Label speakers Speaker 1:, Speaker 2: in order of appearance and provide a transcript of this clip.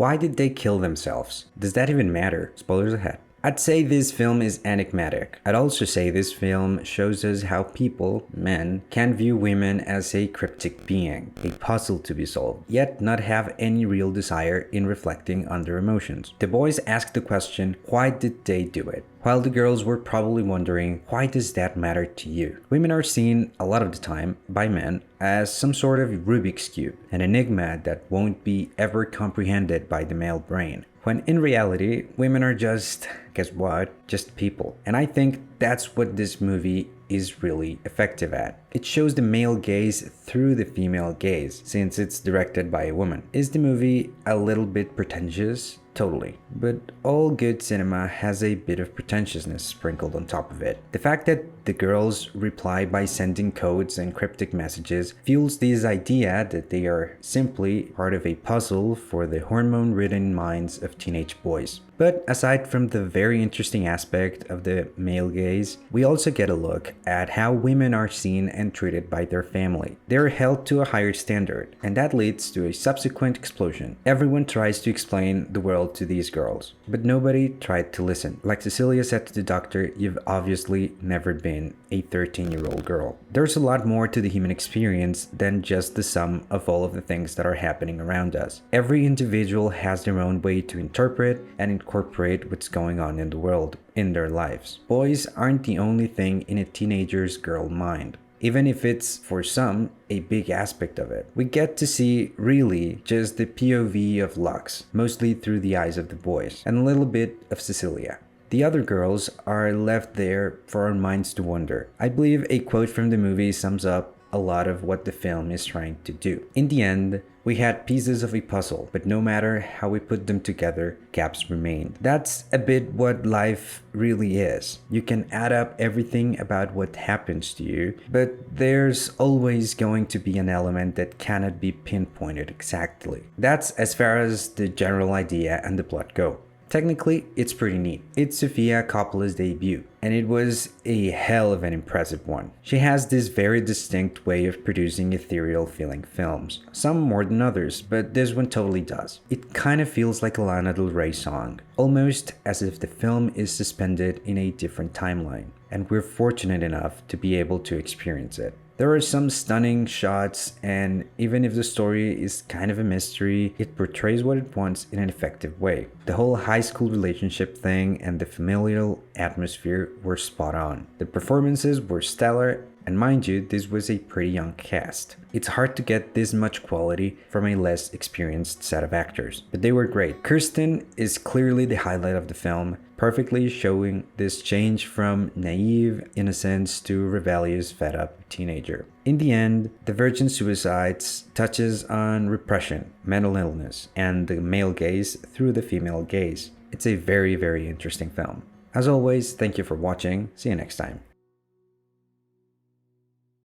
Speaker 1: Why did they kill themselves? Does that even matter? Spoilers ahead. I'd say this film is enigmatic. I'd also say this film shows us how people, men, can view women as a cryptic being, a puzzle to be solved, yet not have any real desire in reflecting on their emotions. The boys ask the question, why did they do it? While the girls were probably wondering, why does that matter to you? Women are seen, a lot of the time, by men as some sort of Rubik's Cube, an enigma that won't be ever comprehended by the male brain. When in reality, women are just, guess what, just people. And I think that's what this movie is really effective at. It shows the male gaze through the female gaze, since it's directed by a woman. Is the movie a little bit pretentious? Totally. But all good cinema has a bit of pretentiousness sprinkled on top of it. The fact that the girls reply by sending codes and cryptic messages fuels this idea that they are simply part of a puzzle for the hormone-ridden minds of teenage boys. But aside from the very interesting aspect of the male gaze, we also get a look at how women are seen and treated by their family. They're held to a higher standard, and that leads to a subsequent explosion. Everyone tries to explain the world to these girls, but nobody tried to listen. Like Cecilia said to the doctor, you've obviously never been a 13-year-old girl. There's a lot more to the human experience than just the sum of all of the things that are happening around us. Every individual has their own way to interpret and incorporate what's going on in the world, in their lives. Boys aren't the only thing in a teenager's girl mind. Even if it's, for some, a big aspect of it. We get to see, really, just the POV of Lux, mostly through the eyes of the boys, and a little bit of Cecilia. The other girls are left there for our minds to wonder. I believe a quote from the movie sums up a lot of what the film is trying to do. In the end, we had pieces of a puzzle, but no matter how we put them together, gaps remained. That's a bit what life really is. You can add up everything about what happens to you, but there's always going to be an element that cannot be pinpointed exactly. That's as far as the general idea and the plot go. Technically, it's pretty neat. It's Sofia Coppola's debut, and it was a hell of an impressive one. She has this very distinct way of producing ethereal feeling films, some more than others, but this one totally does. It kind of feels like a Lana Del Rey song, almost as if the film is suspended in a different timeline, and we're fortunate enough to be able to experience it. There are some stunning shots, and even if the story is kind of a mystery, it portrays what it wants in an effective way. The whole high school relationship thing and the familial atmosphere were spot on. The performances were stellar, and mind you, this was a pretty young cast. It's hard to get this much quality from a less experienced set of actors, but they were great. Kirsten is clearly the highlight of the film, perfectly showing this change from naive innocence to rebellious, fed-up teenager. In the end, the virgin suicides touches on repression, mental illness, and the male gaze through the female gaze. It's a very, very interesting film. As always, thank you for watching. See you next time.